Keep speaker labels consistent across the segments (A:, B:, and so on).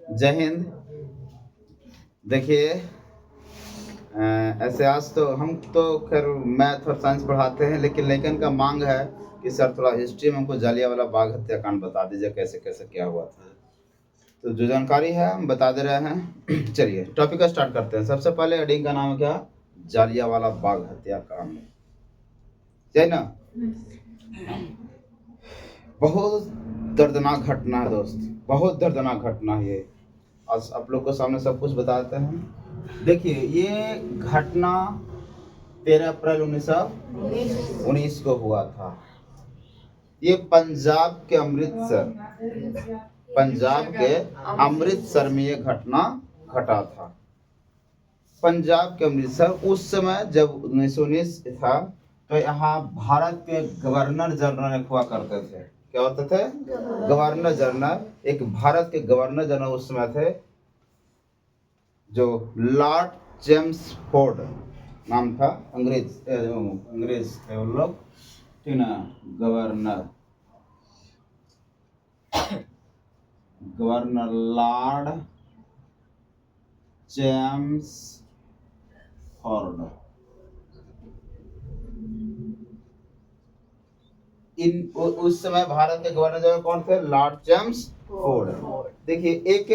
A: जय हिंद। देखिए, ऐसे आज तो हम तो खैर मैथ और साइंस पढ़ाते हैं, लेकिन लेकिन का मांग है कि सर थोड़ा हिस्ट्री में हमको जालियांवाला बाग हत्याकांड बता दीजिए, कैसे कैसे क्या हुआ था। तो जो जानकारी है हम बता दे रहे हैं। चलिए टॉपिक का स्टार्ट करते हैं। सबसे पहले हेडिंग का नाम क्या? जालियांवाला बाग हत्याकांड। है ना? बहुत दर्दनाक घटना है दोस्त, बहुत दर्दनाक घटना है ये। आज आप लोग को सामने सब कुछ बताते हैं। देखिए, ये घटना 13 अप्रैल 1919 को हुआ था। ये पंजाब के अमृतसर में ये घटना घटा था। पंजाब के अमृतसर। उस समय जब 1919 था तो यहाँ भारत के गवर्नर जनरल एक हुआ करते थे। क्या होते थे? Governor general. एक भारत के गवर्नर जनरल उस समय थे, जो लॉर्ड जेम्स फोर्ड नाम था। अंग्रेज थे उन लोग, ठीक ना? Governor Lord James Ford. उस समय भारत के गवर्नर जनरल कौन थे? Lord James Ford. देखिए, एक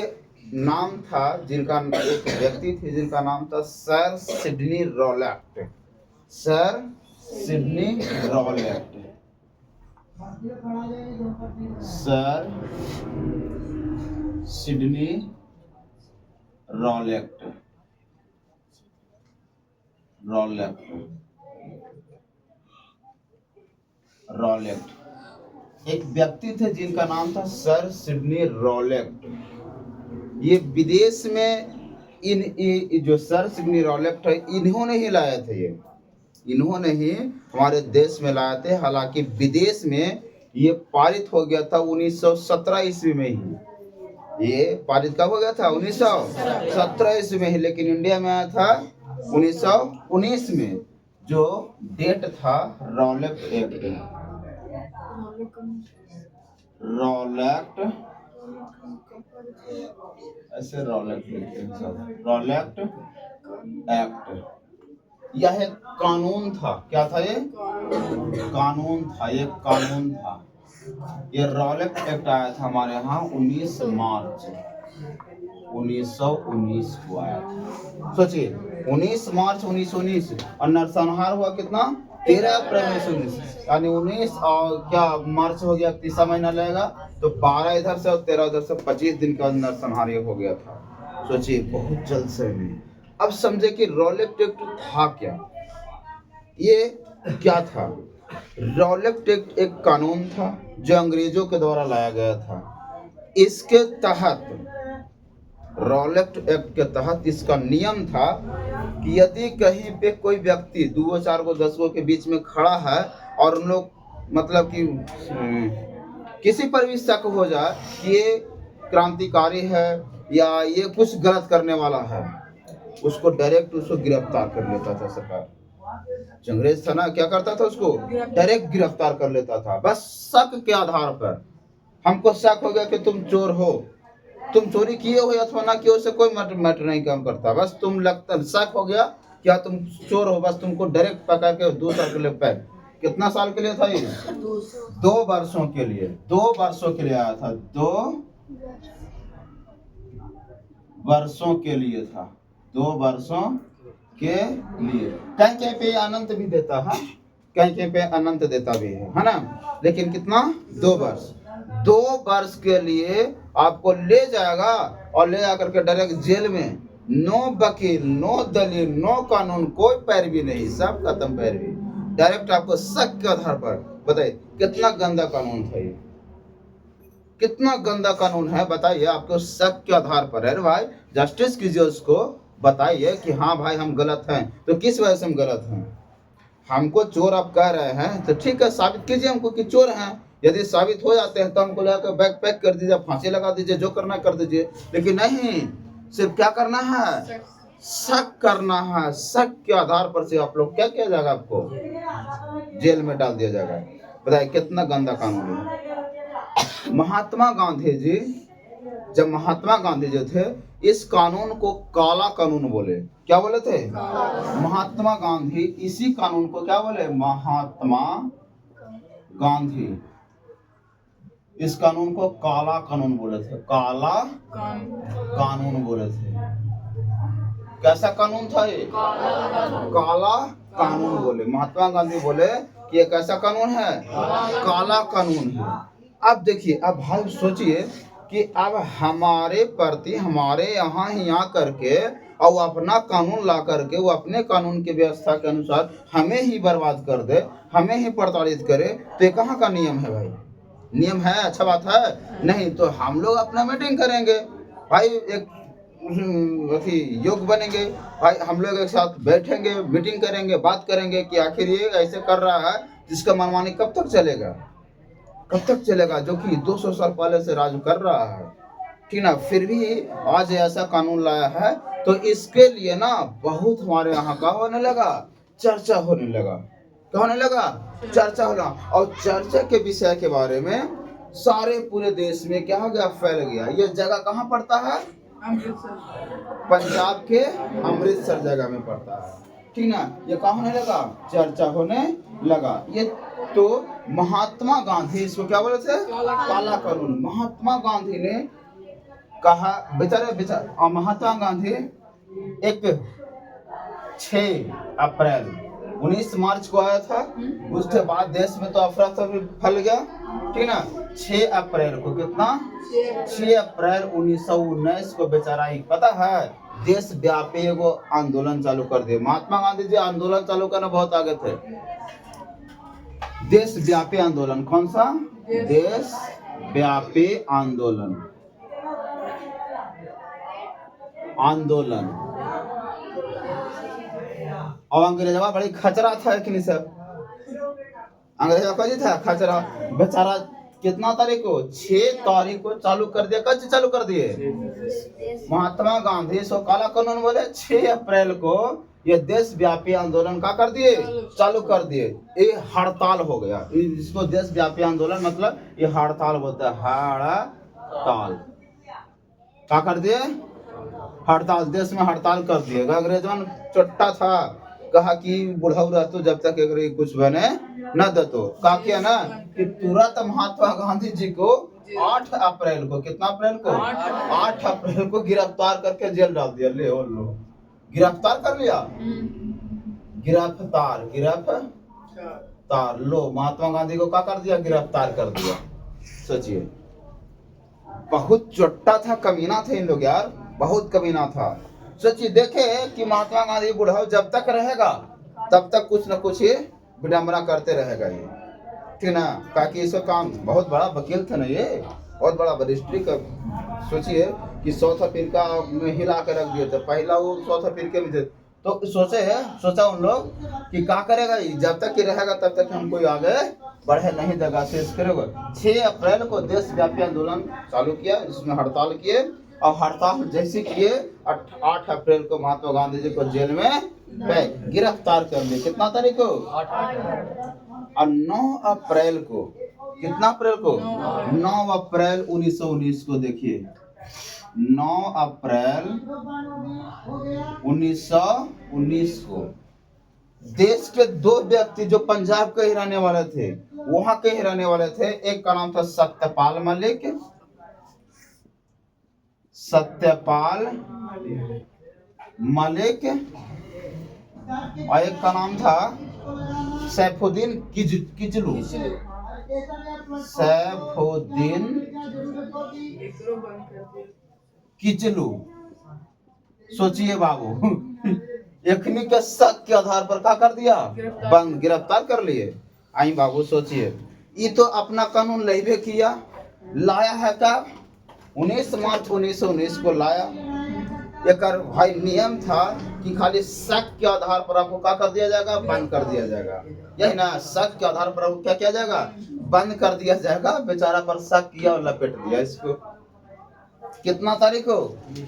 A: नाम था जिनका, एक व्यक्ति थे जिनका नाम था sir Sydney Rowlatt. Sir Sydney Rowlatt. Sir Sydney Rowlatt. एक व्यक्ति थे जिनका नाम था सर सिडनी रॉलेट। ये विदेश में जो सर सिडनी रॉलेट है, इन्होंने ही लाए थे। इन्होंने ही हमारे देश में लाए थे। हालांकि विदेश में ये पारित हो गया था 1917 ईस्वी में ही। ये पारित कब हो गया था? 1917 ईस्वी में ही। लेकिन इंडिया में आया था 1919 में। जो डेट था रॉलेट एक्ट। रॉलेट ऐसे रॉलेट एक्ट। यह एक कानून था। क्या था ये? कानून था। ये कानून था। ये रॉलेट एक्ट आया था हमारे यहाँ 19 मार्च 1919 को आया था। सोचिए, 19 मार्च 1919 और नरसंहार हुआ कितना? 13 अप्रैल 1919। यानी 19 और क्या मार्च हो गया, तीसरा महीना लगेगा तो 12 इधर से और 13 उधर से 25 दिन का नरसंहार ये हो गया था। सोचिए, बहुत जल्द से नहीं। अब समझे कि रॉलेट एक्ट था क्या। ये क्या था? रॉलेट एक्ट एक कानून था जो अंग्रेजों के द्वारा लाया गया था। इसके तहत, रॉलेट एक्ट के तहत इसका नियम था कि यदि कहीं पे कोई व्यक्ति 2 4 को 10 के बीच में खड़ा है और उन लोग मतलब कि किसी पर भी शक हो जाए कि ये क्रांतिकारी है या ये कुछ गलत करने वाला है, उसको डायरेक्ट उसको गिरफ्तार कर लेता था सरकार। अंग्रेज था ना, क्या करता था? उसको डायरेक्ट गिरफ्तार कर लेता था। बस शक के आधार पर। हमको शक हो गया कि तुम चोर हो, तुम चोरी किए हो अथवा ना किए हो, से कोई मैटर नहीं काम करता। बस तुम लगता शक हो गया क्या तुम चोर हो, बस तुमको डायरेक्ट पकड़ के 2 साल के लिए पैक। कितना साल के लिए था ये? 2 वर्षों के लिए। 2 वर्षों के लिए आया था। 2 वर्षों के लिए था। 2 वर्षों के लिए। कहीं कहीं पे अनंत भी देता है, कहीं कहीं पे अनंत देता भी है ना। लेकिन कितना? 2 वर्ष। 2 वर्ष के लिए आपको ले जाएगा और ले जाकर के डायरेक्ट जेल में। नो वकील, नो दलील, नो कानून, कोई पैरवी नहीं, सब खत्म पैरवी। डायरेक्ट आपको शक के आधार पर। बताइए कितना गंदा कानून था ये, कितना गंदा कानून है। बताइए, आपको शक के आधार पर है भाई, जस्टिस कीजिए उसको। बताइए कि हाँ भाई हम गलत हैं, तो किस वजह से हम गलत हैं? हमको चोर आप कह रहे हैं तो ठीक है, साबित कीजिए हमको कि चोर हैं। यदि साबित हो जाते हैं तो हमको लेकर बैग पैक कर दीजिए, फांसी लगा दीजिए, जो करना कर दीजिए। लेकिन नहीं, सिर्फ क्या करना है? शक करना है। शक के आधार पर से आप लोग क्या किया जाएगा? आपको जेल में डाल दिया जाएगा। बताइए कितना गंदा कानून है। महात्मा गांधी जी जब महात्मा गांधी जो थे इस कानून को काला कानून बोले। क्या बोले थे? महात्मा गांधी इसी कानून को क्या बोले? महात्मा गांधी इस कानून को काला कानून बोले थे। काला कानून बोले थे। कैसा कानून था ये? काला कानून बोले। महात्मा गांधी बोले कि ये कैसा कानून है? काला कानून है। अब देखिए, अब भाई सोचिए कि अब हमारे प्रति हमारे यहाँ ही आ करके और वो अपना कानून ला करके वो अपने कानून की व्यवस्था के अनुसार हमें ही बर्बाद कर दे, हमें ही प्रताड़ित करे, तो ये कहाँ का नियम है भाई? नियम है? अच्छा बात है? नहीं। तो हम लोग अपना मीटिंग करेंगे भाई, एक योग बनेंगे भाई, हम लोग एक साथ बैठेंगे, मीटिंग करेंगे, बात करेंगे कि आखिर ये ऐसे कर रहा है जिसका मनमानी कब तक चलेगा? कब तक चलेगा? जो कि 200 साल पहले से राज कर रहा है, ठीक ना? फिर भी आज ऐसा कानून लाया है, तो इसके लिए ना बहुत हमारे यहाँ का होने लगा, चर्चा होने लगा। क्या होने लगा? चर्चा होना। और चर्चा के विषय के बारे में सारे पूरे देश में क्या हो गया? फैल गया। ये जगह कहाँ पड़ता है? पंजाब के अमृतसर जगह में पड़ता है, ठीक ना? ये कहाँ होने लगा? चर्चा होने लगा। ये तो महात्मा गांधी इसको क्या बोले थे? काला कानून। महात्मा गांधी ने कहा, बेचारे महात्मा गांधी एक 6 अप्रैल 19 मार्च को आया था। उसके बाद देश में तो अफरा तफरी फैल गया, ठीक ना? 6 अप्रैल को, कितना? 6 अप्रैल 1919 को बेचारा ही, पता है, देश व्यापी एगो आंदोलन चालू कर दिए। महात्मा गांधी जी आंदोलन चालू करने बहुत आगे थे। देश व्यापी आंदोलन। कौन सा? देश व्यापी आंदोलन। और अंग्रेजवा बड़ी खचरा था कि नहीं सब? अंग्रेजवा कौन था? खचरा। बेचारा कितना तारीख को? 6 तारीख को चालू कर दिया। कब चालू कर दिए? महात्मा गांधी सो काला कानून बोले 6 अप्रैल को ये देश व्यापी आंदोलन का कर दिए, चालू कर दिए। ये हड़ताल हो गया। इसको देश व्यापी आंदोलन मतलब ये हड़ताल बोलता है। हड़ताल क्या कर दिए? हड़ताल। देश में हड़ताल कर दिए। अंग्रेजन चट्टा था, कहा कि बुढ़ाऊ रहतो जब तक एक कुछ बने न दतो। का किया ना कि तुरंत महात्मा गांधी जी को 8 अप्रैल को, कितना अप्रैल को? 8 अप्रैल को गिरफ्तार करके जेल डाल दिया। ले और लो, गिरफ्तार कर लिया। गिरफ्तार लो, महात्मा गांधी को क्या कर दिया? गिरफ्तार कर दिया। सोचिए, बहुत चोट्टा था, कमीना थे इन लोग यार, बहुत कमीना था। सोचिए, देखे कि महात्मा गांधी बुढ़ाऊ जब तक रहेगा तब तक कुछ न कुछ ये विडम्बना करते रहेगा ये, ठीक ना? ताकि इसका काम, बहुत बड़ा वकील था ना ये, बहुत बड़ा रजिस्ट्री का। सोचिए कि साउथ अफ्रीका में हिला कर रख दिए थे, पहला वो साउथ अफ्रीका में थे। तो सोचा उन लोग कि क्या करेगा ये, जब तक ये रहेगा तब तक हम कोई आगे बढ़े नहीं देगा, शेष करेगा। 6 अप्रैल को देश व्यापी आंदोलन चालू किया, जिसमें हड़ताल किए। और हड़ताल जैसे किए, 8 अप्रैल को महात्मा गांधी जी को जेल में गिरफ्तार कर लिया। कितना तारीख को? 8। और 9 अप्रैल को, कितना अप्रैल को? 9 अप्रैल 1919 को देखिए, 9 अप्रैल 1919 को देश के 2 व्यक्ति जो पंजाब के ही रहने वाले थे, वहां के ही रहने वाले थे। एक का नाम था सत्यपाल मलिक, और एक का नाम था सैफुद्दीन किचलू। सैफुद्दीन किचलू। सोचिए बाबू, एखनी के शक के आधार पर क्या कर दिया? बंद, गिरफ्तार कर लिए। आई बाबू सोचिए, ये तो अपना कानून लैबे किया, लाया है क्या? 19 मार्च 1919 को लाया। एक भाई नियम था कि खाली शक के आधार पर आपको क्या कर दिया जाएगा? बंद कर दिया जाएगा। यही ना, शक के आधार पर आपको क्या किया जाएगा? बंद कर दिया जाएगा। बेचारा पर शक किया और लपेट दिया इसको। कितना तारीख को?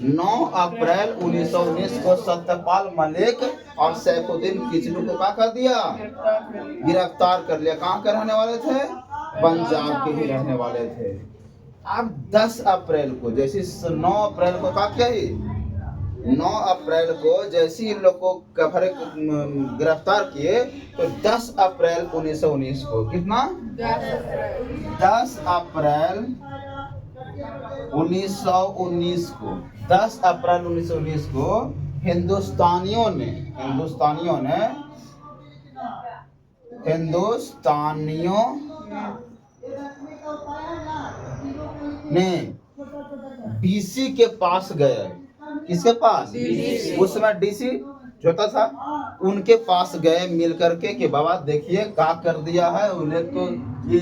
A: 9 अप्रैल 1919 को सत्यपाल मलिक और सैफुद्दीन किचलू को क्या कर दिया? गिरफ्तार कर लिया। कहाँ के रहने वाले थे? पंजाब के ही रहने वाले थे। अब 10 अप्रैल को जैसे 9 अप्रैल को क्या किया ये 9 अप्रैल को जैसे इन लोग को गिरफ्तार किए तो 10 अप्रैल 1919 को कितना 10 अप्रैल 1919 को 10 अप्रैल 1919 को हिंदुस्तानियों ने डीसी के पास गए। किसके पास उस समय डीसी जो था उनके पास गए मिल करके कि बाबा देखिए क्या कर दिया है उन्हें, तो ये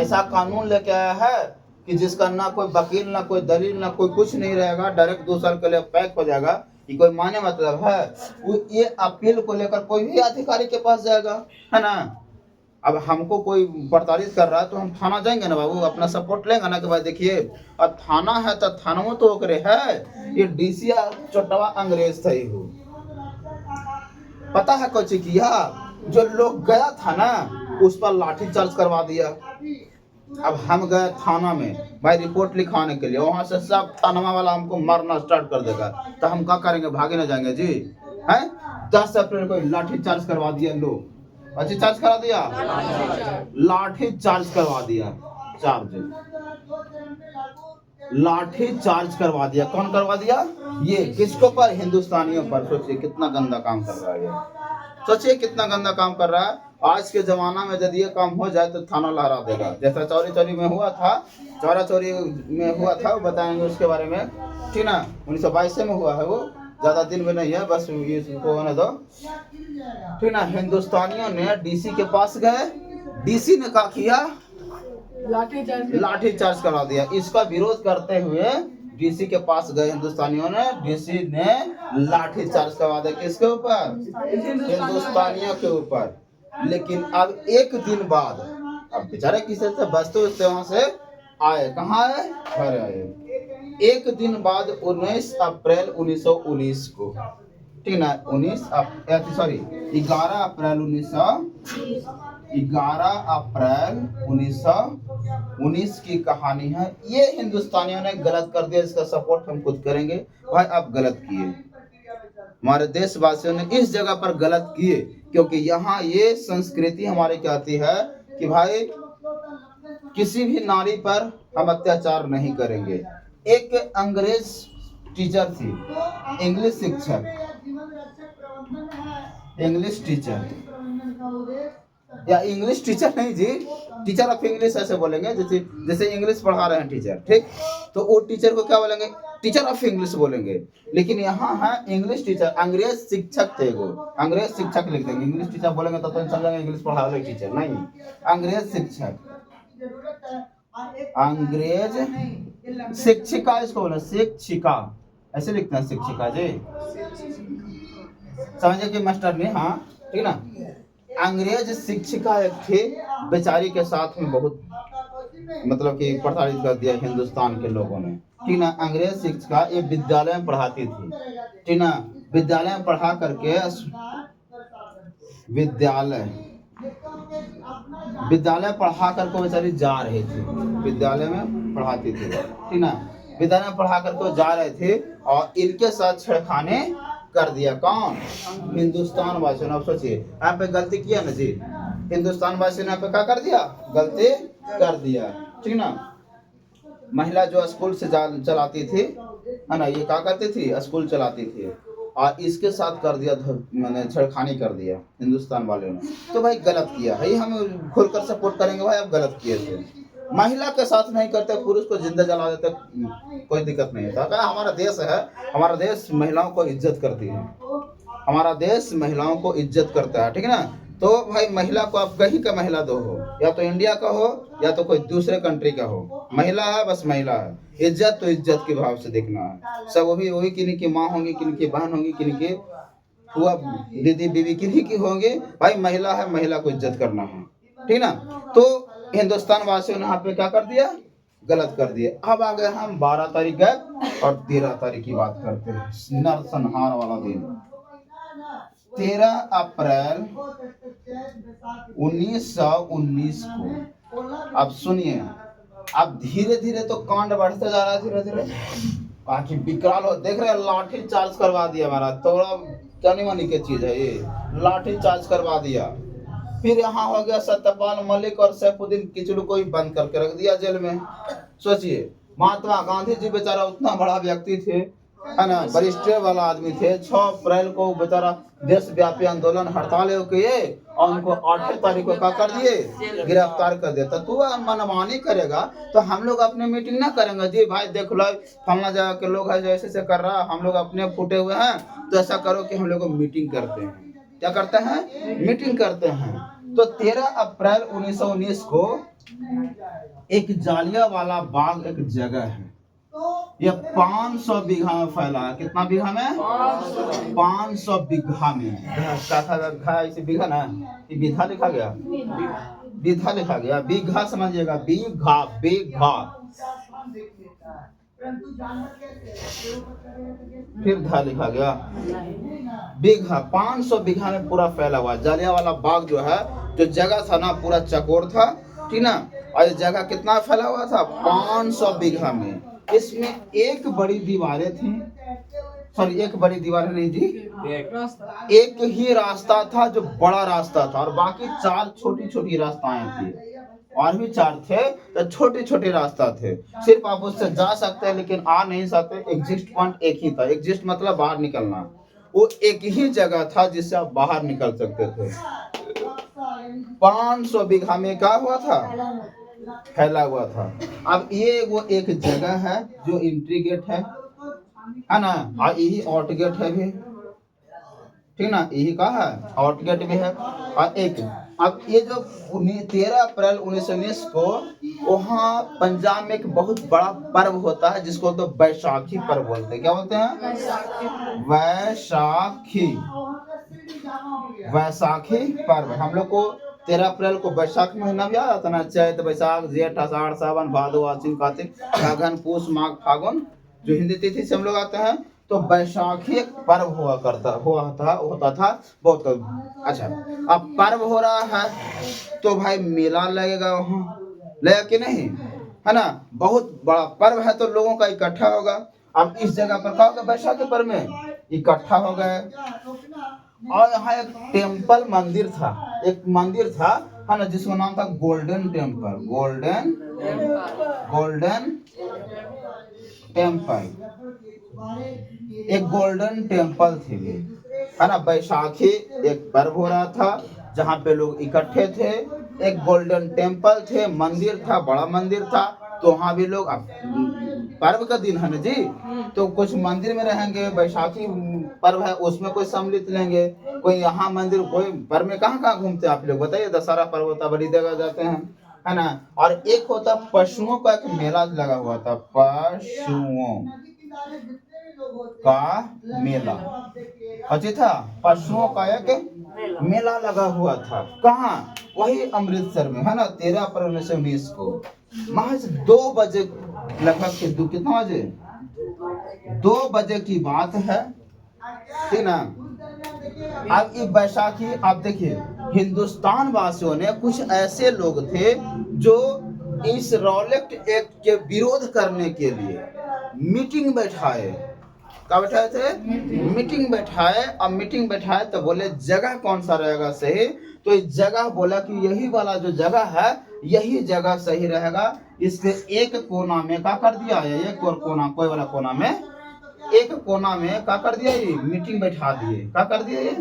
A: ऐसा कानून लेके आया है कि जिसका ना कोई वकील ना कोई दलील ना कोई कुछ नहीं रहेगा, डायरेक्ट 2 साल के लिए पैक हो जाएगा। ये कोई माने मतलब है? ये अपील को लेकर कोई भी अधिकारी के पास जाएगा, है ना। अब हमको कोई प्रताड़ित कर रहा है तो हम थाना जाएंगे ना बाबू, अपना सपोर्ट लेंगे ना कि भाई देखिए अब थाना है तो थाना तो ओकरे है। ये डीसी चोटवा अंग्रेज था, ही हो पता है कुछ किया जो लोग गया था ना उस पर लाठी चार्ज करवा दिया। अब हम गए थाना में भाई रिपोर्ट लिखवाने के लिए, वहां से सब थाना वाला हमको मारना स्टार्ट कर देगा, तो हम क्या करेंगे? भागे ना जाएंगे जी, है। 10 अप्रैल को लाठी चार्ज करवा दिया, लोग लाठी चार्ज करा दिया, लाठी चार्ज करवा दिया, लाठी चार्ज करवा दिया। कौन करवा दिया? ये किसको पर? हिंदुस्तानियों पर। सोचिए कितना गंदा काम कर रहा है, सोचिए कितना गंदा काम कर रहा है। आज के जमाना में यदि ये काम हो जाए तो थाना लहरा देगा, जैसा चौरी में हुआ था, चोरी में हुआ था, वो बताएंगे उसके बारे में, ठीक ना। 1922 में हुआ है, वो ज्यादा दिन में नहीं है, बस ये होने दो, ठीक ना। हिंदुस्तानियों ने डीसी के पास गए, डीसी ने क्या किया? लाठी चार्ज करा दिया। इसका विरोध करते हुए डीसी के पास गए हिंदुस्तानियों ने, डीसी ने लाठी चार्ज करवा दिया। किसके ऊपर? हिंदुस्तानियों के ऊपर। लेकिन अब एक दिन बाद, अब बेचारे किसी से बचते वहां से आए, कहाँ आए? घर आए। एक दिन बाद 19 अप्रैल 1919 को, ठीक ना, 11 अप्रैल 1919 की कहानी है। ये हिंदुस्तानियों ने गलत कर दिया, इसका सपोर्ट हम खुद करेंगे। भाई आप गलत किए, हमारे देशवासियों ने इस जगह पर गलत किए, क्योंकि यहाँ ये संस्कृति हमारी कहती है कि भाई किसी भी नारी पर हम अत्याचार नहीं करेंगे। एक अंग्रेज टीचर थी, इंग्लिश शिक्षक, इंग्लिश टीचर, या इंग्लिश टीचर नहीं जी, टीचर ऑफ इंग्लिश ऐसे बोलेंगे, जैसे इंग्लिश पढ़ा रहे हैं टीचर, ठीक, तो वो टीचर को क्या बोलेंगे? टीचर ऑफ इंग्लिश बोलेंगे। लेकिन यहाँ है इंग्लिश टीचर, अंग्रेज शिक्षक थे वो, अंग्रेज शिक्षक लिख देंगे। इंग्लिश टीचर बोलेंगे तो चलेंगे, इंग्लिश पढ़ा रहे टीचर नहीं, अंग्रेज शिक्षक, अंग्रेज शिक्षिका, इसको बोले शिक्षिका, ऐसे लिखते हैं शिक्षिका जी, समझे कि मास्टर ने, हाँ ठीक ना। अंग्रेज शिक्षिका एक थे, बेचारी के साथ में बहुत मतलब कि प्रताड़ित कर दिया हिंदुस्तान के लोगों ने, ठीक ना। अंग्रेज शिक्षिका ये विद्यालय में पढ़ाती थी, ठीक ना, विद्यालय में पढ़ा करके विद्यालय पढ़ा करके बेचारी जा रही थी, विद्यालय में पढ़ाती थी, ठीक ना, विद्यालय में पढ़ा करके जा रहे थे और इनके साथ छेड़खानी कर दिया। कौन? हिंदुस्तान वासियों ने। अब सोचिए यहाँ पे गलती किया ना जी, हिंदुस्तान वासियों ने यहाँ पे क्या कर दिया? गलती कर दिया, ठीक ना। महिला जो स्कूल से चलाती थी, है ना, ये क्या करती थी? स्कूल चलाती थी, और इसके साथ कर दिया, मैंने छेड़खानी कर दिया हिंदुस्तान वाले ने। तो भाई गलत किया है, हम खुलकर सपोर्ट करेंगे भाई, आप गलत किए थे। महिला के साथ नहीं करते, पुरुष को जिंदा जला देते, कोई दिक्कत नहीं होता। अगर हमारा देश है, हमारा देश महिलाओं को इज्जत करती है, हमारा देश महिलाओं को इज्जत करता है, ठीक है ना। तो भाई महिला को आप कहीं का महिला दो हो, या तो इंडिया का हो या तो कोई दूसरे कंट्री का हो, महिला है बस महिला है। इज्जत तो इज्जत के भाव से देखना है। सब वही किन्हीं की माँ होंगी, किन्हीं की बहन होंगी, किन्हीं की हुआ दीदी बीवी, किन्हीं की होंगे। भाई महिला है, महिला को इज्जत करना है, ठीक ना। तो हिंदुस्तान वासियों ने यहाँ पे क्या कर दिया? गलत कर दिया। अब आ गए हम 12 तारीख गए और 13 तारीख की बात करते हैं, नरसंहार वाला दिन। 13 अप्रैल 1919 को, अब सुनिए, अब धीरे धीरे तो कांड बढ़ते जा रहा है, धीरे धीरे बाकी विकराल हो, देख रहे हैं लाठी चार्ज करवा दिया हमारा, थोड़ा क्या नहीं मानी की चीज है ये, लाठी चार्ज करवा दिया। फिर यहाँ हो गया सत्यपाल मलिक और सैफुद्दीन किचलू को ही बंद करके रख दिया जेल में। सोचिए महात्मा गांधी जी बेचारा उतना बड़ा व्यक्ति थे, है ना, वरिष्ठ वाला आदमी थे। 6 अप्रैल को बेचारा देशव्यापी आंदोलन हड़ताल किए और उनको 8 तारीख को क्या कर दिए, गिरफ्तार कर दिया। तो तू मनमानी करेगा तो हम लोग अपने मीटिंग ना करेंगे जी भाई, देख लो फलना जगह के लोग है जो ऐसे से कर रहा, हम लोग अपने फूटे हुए हैं, तो ऐसा करो कि हम लोग मीटिंग करते हैं। क्या करते हैं? मीटिंग करते हैं। तो 13 अप्रैल 1919 को एक जालियांवाला बाग एक जगह है, ये 500 बीघा में फैला है। कितना बीघा में? 500 बीघा में। घा इसे बीघा ना, ये बीघा लिखा गया, बीघा लिखा गया, बीघा समझिएगा, बीघा बीघा, फिर धा लिखा गया, बीघा। 500 बीघा में पूरा फैला हुआ। जालियांवाला बाग जो है, जो जगह था ना, पूरा चकोर था, ठीक ना, और ये जगह कितना फैला हुआ था? 500 बीघा में। इसमें एक बड़ी दीवारें थी, सॉरी एक बड़ी दीवारें नहीं थी, एक ही रास्ता था जो बड़ा रास्ता था, और बाकी 4 छोटी छोटी रास्ताएं थी, और भी 4 थे तो छोटे छोटे रास्ता थे। सिर्फ आप उससे जा सकते हैं लेकिन आ नहीं सकते। एग्जिस्ट पॉइंट एक ही था, एग्जिस्ट मतलब बाहर निकलना, वो एक ही जगह था जिससे आप बाहर निकल सकते थे। 500 बीघा में क्या हुआ था? फैला हुआ था। अब ये वो एक जगह है जो एंट्री गेट है ना, और यही आउट गेट है भी, ठीक ना, यही का है आउट गेट भी है। और एक अब ये जो 13 अप्रैल 1919 को वहाँ पंजाब में एक बहुत बड़ा पर्व होता है जिसको तो बैसाखी पर्व बोलते हैं। क्या बोलते हैं? वैशाखी, वैसाखी पर्व। हम लोग को 13 अप्रैल को वैशाख महीना भी आ जाता ना, चैत बैसाख जेठ आषाढ़ सावन भादो आश्विन कार्तिक फागुन पूस माघ फागुन, जो हिंदी तिथि से हम लोग आते हैं। तो बैसाखी एक पर्व होता था बहुत अच्छा। अब पर्व हो रहा है तो भाई मेला लगेगा वहाँ, लगेगा कि नहीं, है ना, बहुत बड़ा पर्व है तो लोगों का इकट्ठा होगा। अब इस जगह पर क्या होगा? बैसाखी पर्व में इकट्ठा हो गए। और यहाँ एक टेम्पल मंदिर था, एक मंदिर था, है ना, जिसका नाम था गोल्डन टेम्पल, गोल्डन टेम्पल, एक गोल्डन टेम्पल थी, है ना। बैसाखी एक पर्व हो रहा था जहाँ पे लोग इकट्ठे थे, एक गोल्डन टेम्पल थे, मंदिर था, बड़ा मंदिर था, तो वहाँ भी लोग, पर्व का दिन है ना जी, तो कुछ मंदिर में रहेंगे, बैसाखी पर्व है उसमें कोई सम्मिलित लेंगे, कोई यहाँ मंदिर, कोई पर्व में कहाँ कहाँ घूमते हैं आप लोग बताइए? दशहरा पर्व होता, बड़ी जगह जाते हैं, है ना। और एक होता पशुओं का एक मेला लगा हुआ था, पशुओं का मेला, अच्छी था, पशुओं का एक मेला लगा हुआ था। कहाँ? वही अमृतसर में, है ना। 13 अप्रैल 1920 को महज 2 बजे, लगभग कितना बजे? 2 बजे की बात है, ठीक ना। अब ये बैसाखी, आप देखिए हिंदुस्तान वासियों ने, कुछ ऐसे लोग थे जो इस रॉलेट एक्ट के विरोध करने के लिए मीटिंग बैठाए। क्या बैठाए थे? मीटिंग बैठाए। अब मीटिंग बैठाए तो बोले जगह कौन सा रहेगा सही, तो इस जगह बोला कि यही वाला जो जगह है यही जगह सही रहेगा। इसके एक कोना में क्या कर दिया है, एक और कोना, कोई वाला कोना में, एक कोना में क्या कर दिया, ये मीटिंग बैठा दिए। क्या कर दिए? ये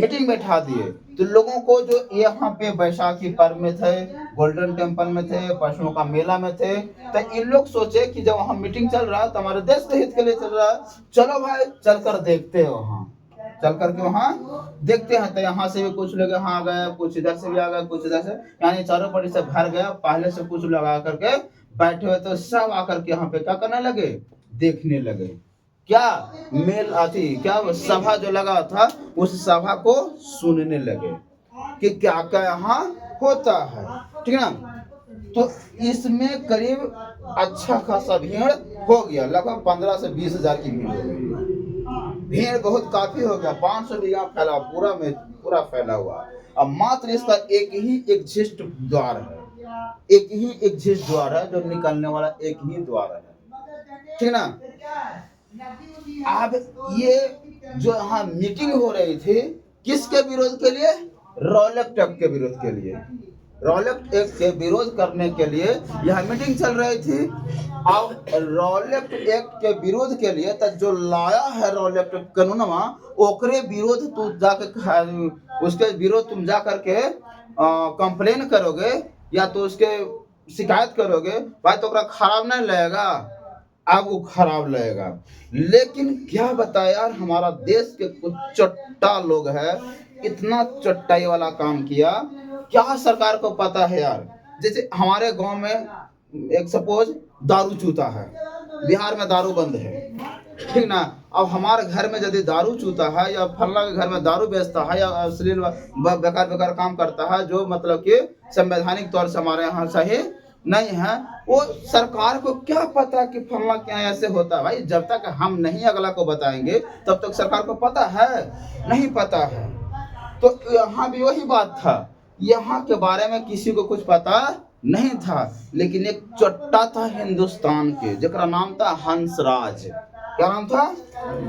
A: मीटिंग बैठा दिए। तो लोगों को जो यहाँ पे बैसाखी पर्व में थे, गोल्डन टेम्पल में थे, पशुओं का मेला में थे, तो इन लोग सोचे कि जब वहाँ मीटिंग चल रहा है तो हमारे देश के हित के लिए चल रहा है, चलो भाई चलकर देखते हैं, वहाँ चल करके वहाँ देखते हैं। तो यहाँ से भी कुछ लोग यहाँ आ गए, कुछ इधर से भी आ गए, कुछ इधर से, यानी चारों पट्टी से भर गया। पहले से कुछ लोग आ करके बैठे हुए तो सब आकर के यहाँ पे क्या करने लगे, देखने लगे। क्या मेल आती, क्या सभा जो लगा था उस सभा को सुनने लगे कि क्या क्या यहाँ होता है, ठीक है ना। तो इसमें करीब अच्छा खासा भीड़ हो गया, लगभग 15 से 20 हजार की भीड़ हो गई। भीड़ बहुत काफी हो गया, 500 बीघा फैला, पूरा में पूरा फैला हुआ। अब मात्र इसका एक ही एग्जिस्ट द्वार है, एक ही एग्जिट द्वार है, जो निकलने वाला एक ही द्वार है, ठीक ना। अब ये जो यहाँ मीटिंग हो रही थी, किसके विरोध के लिए? रॉलेक्ट एक्ट के विरोध के लिए। रॉलेक्ट एक्ट के विरोध करने के लिए यह मीटिंग चल रही थी। अब रॉलेक्ट एक्ट के विरोध के लिए तो जो लाया है रॉलेक्ट कानूनवा, ओकरे विरोध तू जाके उसके विरोध तुम जा करके कंप्लेन करोगे या तो उसके शिकायत करोगे भाई, तो ओकरा खराब नहीं लगेगा? अब वो खराब लगेगा। लेकिन क्या बताया यार, हमारा देश के कुछ चट्टा लोग है, इतना चट्टाई वाला काम किया। क्या सरकार को पता है यार? जैसे हमारे गांव में एक सपोज दारू चूता है, बिहार में दारू बंद है, ठीक ना। अब हमारे घर में यदि दारू चूता है या फल्ला के घर में दारू बेचता है या अश्लील बेकार बेकार काम करता है, जो मतलब कि संवैधानिक तौर से हमारे यहाँ सही नहीं है, वो सरकार को क्या पता कि फल्ला क्या ऐसे होता है? भाई जब तक हम नहीं अगला को बताएंगे तब तक सरकार को पता है नहीं पता है। तो यहाँ भी वही बात था, यहाँ के बारे में किसी को कुछ पता नहीं था। लेकिन एक चट्टा था हिंदुस्तान के, जिसका नाम था हंसराज। क्या नाम था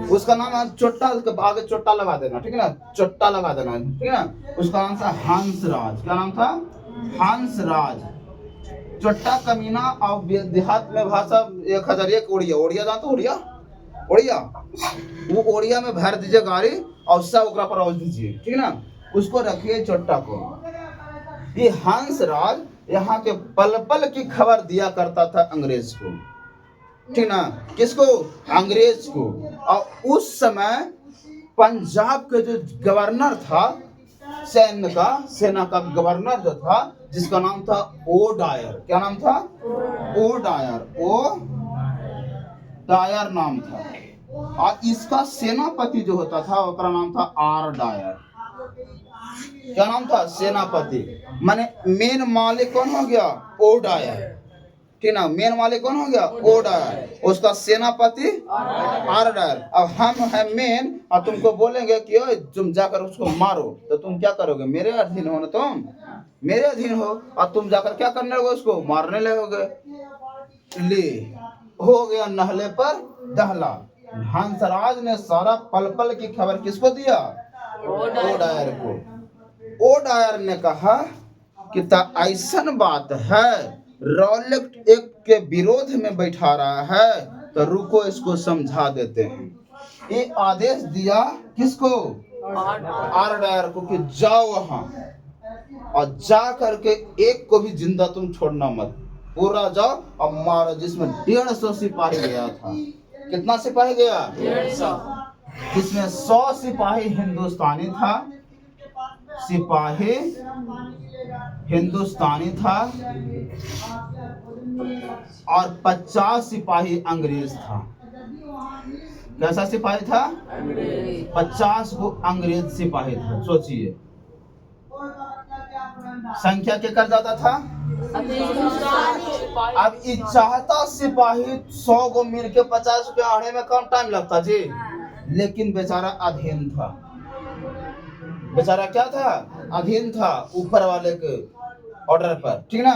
A: उसका? नाम है चोट्टा, आगे चोट्टा लगा देना, ठीक है ना, चोट्टा लगा देना, ठीक है ना। उसका नाम था हंसराज। क्या नाम था? हंसराज। चोट्टा कमीना। और देहात में भाषा 1001 ओडिया। ओडिया जानते? ओडिया ओडिया वो ओडिया में भर दीजिए गाड़ी और सब ओकरा पर रोज दीजिए, ठीक है ना। उसको रखिए चोट्टा को। ये हंसराज यहाँ के पल पल की खबर दिया करता था अंग्रेज को, ठीक ना। किसको? अंग्रेज को। और उस समय पंजाब के जो गवर्नर था, सेना का गवर्नर जो था, जिसका नाम था ओ डायर। क्या नाम था? O Dyer. ओ डायर नाम था। और इसका सेनापति जो होता था उसका नाम था आर डायर। क्या नाम था? सेनापति। माने मेन मालिक कौन हो गया? ओ डायर, ठीक ना। मेन मालिक कौन हो गया? O Dyer. उसका सेनापति आर डायर। अब हम है मेन और तुमको बोलेंगे कि तुम जाकर उसको मारो, तो तुम क्या करोगे? मेरे अधीन हो ना, तुम मेरे अधीन हो, और तुम जाकर क्या करने लगोगे? उसको मारने लगोगे। ले हो गया नहले पर दहला। हंसराज ने सारा पल पल की खबर किसको दिया? ओ डायर को। ओ डायर ने कहा कि ऐसा बात है, रॉलेक्ट एक्ट के विरोध में बैठा रहा है, तो रुको इसको समझा देते हैं। ये आदेश दिया किसको? आर डायर को कि जाओ वहां और जा करके एक को भी जिंदा तुम छोड़ना मत, पूरा जाओ और मारो। जिसमें 150 सिपाही गया था। कितना सिपाही गया? 150। जिसमें 100 सिपाही हिंदुस्तानी था, सिपाही हिंदुस्तानी था, और 50 सिपाही अंग्रेज था। कैसा सिपाही था? 50 को अंग्रेज सिपाही था। सोचिए संख्या के कर ज्यादा था। अब ये चाहता सिपाही 100 को मिल के 50 रुपया आने में कम टाइम लगता जी, लेकिन बेचारा अधीन था। बेचारा क्या था? अधीन था ऊपर वाले के ऑर्डर पर, ठीक ना।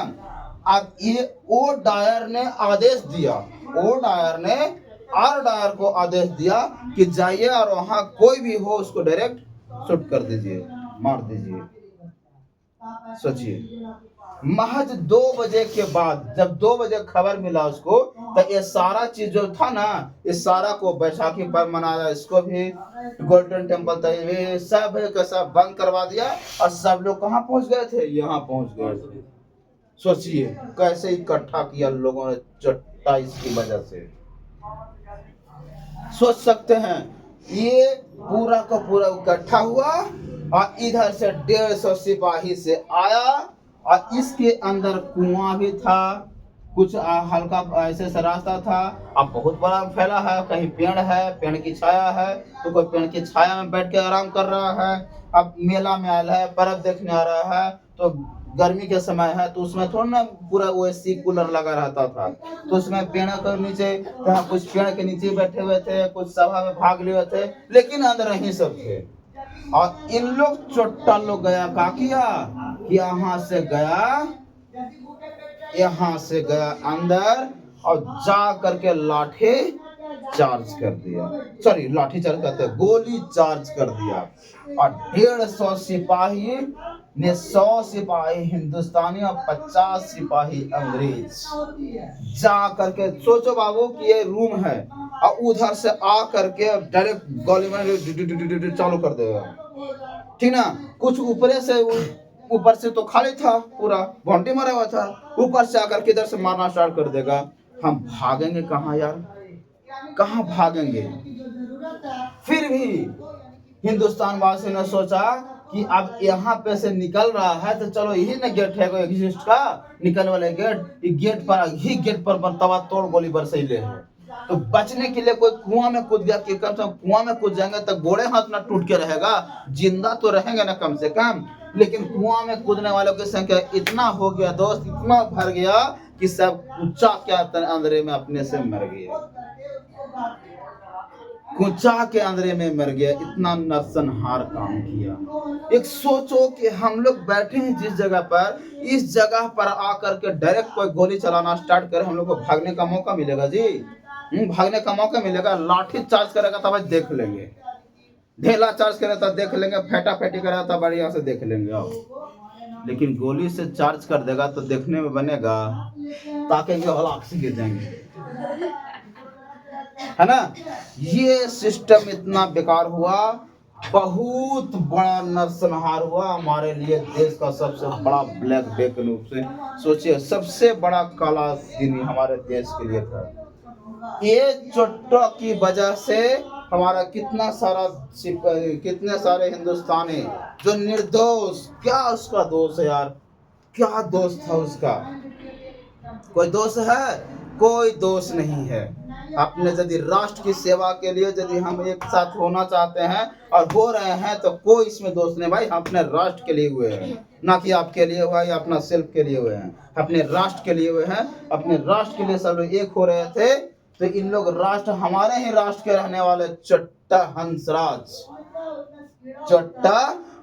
A: अब ये ओ डायर ने आदेश दिया, ओ डायर ने आर डायर को आदेश दिया कि जाइए और वहां कोई भी हो उसको डायरेक्ट शूट कर दीजिए, मार दीजिए। सोचिए महज 2 बजे के बाद, जब 2 बजे खबर मिला उसको, तो ये सारा चीज जो था ना, इस सारा को बैसाखी पर मनाया, इसको भी गोल्डन टेम्पल था, ये सब का सब बंद करवा दिया। और सब लोग कहाँ पहुंच गए थे? यहाँ पहुंच गए थे। सोचिए कैसे इकट्ठा किया लोगों ने चट्टा इसकी वजह से। सोच सकते हैं ये पूरा का पूरा इकट्ठा हुआ और इधर से 150 सिपाही से आया, और इसके अंदर कुआं भी था, कुछ हल्का ऐसे से रास्ता था। अब बहुत बड़ा फैला है, कहीं पेड़ है, पेड़ की छाया है, तो कोई पेड़ की छाया में बैठ के आराम कर रहा है। अब मेला में आया है, पर्व देखने आ रहा है, तो गर्मी के समय है, तो उसमें थोड़ा ना पूरा वो एसी कूलर लगा रहता था, तो उसमें पेड़ के नीचे, कुछ पेड़ के नीचे बैठे हुए थे, कुछ सभा में भाग लिए थे, लेकिन अंदर ही सब थे। और इन लोग चोट्टा लोग गया, क्या किया कि यहाँ से गया यहाँ से गया अंदर और जा करके लाठी चार्ज कर दिया, सॉरी लाठी चार्ज करते गोली चार्ज कर दिया। और 150 सिपाही ने 100 सिपाही हिंदुस्तानी और 50 सिपाही अंग्रेज जा करके, सोचो बाबू कि ये रूम है और उधर से आ करके डायरेक्ट गोली मारने चालू कर देगा, ठीक ना। कुछ ऊपर से तो खाली था, पूरा बाउंड्री मारा हुआ था, ऊपर से आकर के इधर से मारना स्टार्ट कर देगा। हम भागेंगे कहाँ यार, कहाँ भागेंगे। फिर भी हिंदुस्तान वासियों ने सोचा कि अब यहाँ पे से निकल रहा है तो चलो यही ना गेट है कोई एग्जिस्ट का निकलने वाले गेट पर तवा तोड़ गोली बरसैले है। तो बचने के लिए कोई कुआं में कूद गया कि कम से कम कुआं में कूद जाएंगे तो गोड़े हाथ ना टूट के रहेगा, जिंदा तो रहेंगे ना कम से कम। लेकिन कुआं में कूदने वालों की संख्या इतना हो गया दोस्त, इतना भर गया कि सब ऊंचा क्या अंधेरे में अपने से मर गया, कुचा के अंधेरे में मर गया। इतना नरसंहार काम किया। एक सोचो कि हम लोग बैठे हैं जिस जगह पर, इस जगह पर आकर के डायरेक्ट कोई गोली चलाना स्टार्ट करे, हम लोग को भागने का मौका मिलेगा जी, भागने का मौका मिलेगा। लाठी चार्ज करेगा तब देख लेंगे, ढेला चार्ज करेगा तब देख लेंगे, फेटा फेटी करेगा तब बढ़िया से देख लेंगे आओ। लेकिन गोली से चार्ज कर देगा तो देखने में बनेगा, ताकेंगे और आग से गिर जाएंगे, है ना। ये सिस्टम इतना बेकार हुआ, बहुत बड़ा नरसंहार हुआ हमारे लिए। देश का सबसे बड़ा ब्लैक डे के रूप से सोचिए, सबसे बड़ा काला दिन हमारे देश के लिए था। ये चोटों की वजह से हमारा कितने सारे हिंदुस्तानी जो निर्दोष, क्या उसका दोष है यार, क्या दोष था उसका, कोई दोष है? कोई दोष नहीं है। अपने यदि राष्ट्र की सेवा के लिए यदि हम एक साथ होना चाहते हैं और हो रहे हैं तो कोई इसमें दोष नहीं भाई, हम अपने राष्ट्र के लिए हुए हैं, ना कि आपके लिए हुआ या अपना सेल्फ के लिए हुए हैं, अपने राष्ट्र के लिए हुए हैं। अपने राष्ट्र के लिए सब लोग एक हो रहे थे। तो इन लोग राष्ट्र, हमारे ही राष्ट्र के रहने वाले चट्टा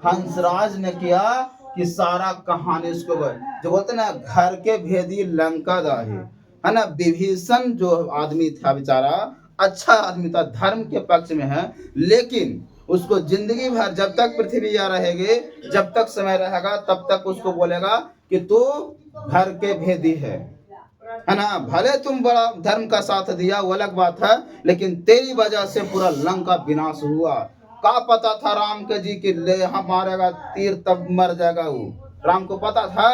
A: हंसराज ने किया कि सारा कहानी इसको जो बोलते ना घर के भेदी लंका दाही, है ना। विभीषण जो आदमी था बेचारा, अच्छा आदमी था, धर्म के पक्ष में है, लेकिन उसको जिंदगी भर जब तक पृथ्वी यहाँ रहेगी, जब तक समय रहेगा तब तक उसको बोलेगा कि तू घर के भेदी है ना। भले तुम बड़ा धर्म का साथ दिया वो अलग बात है, लेकिन तेरी वजह से पूरा लंका विनाश हुआ। का पता था राम के जी की ले यहाँ मारेगा तीर तब मर जाएगा वो, राम को पता था?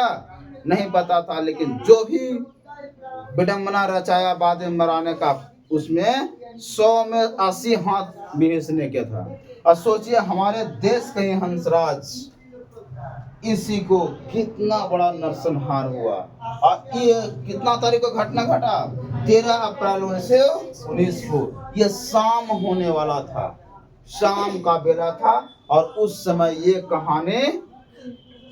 A: नहीं पता था। लेकिन जो भी विडंबना रचाया बाद में मराने का, उसमें 100 में 80 हाथ विभीषण ने किया था। और सोचिए हमारे देश के हंसराज, इसी को कितना बड़ा नरसंहार हुआ। और ये कितना तारीख को घटना घटा? 13 अप्रैल 1919 को। ये शाम होने वाला था, शाम का बेला था, और उस समय ये कहानी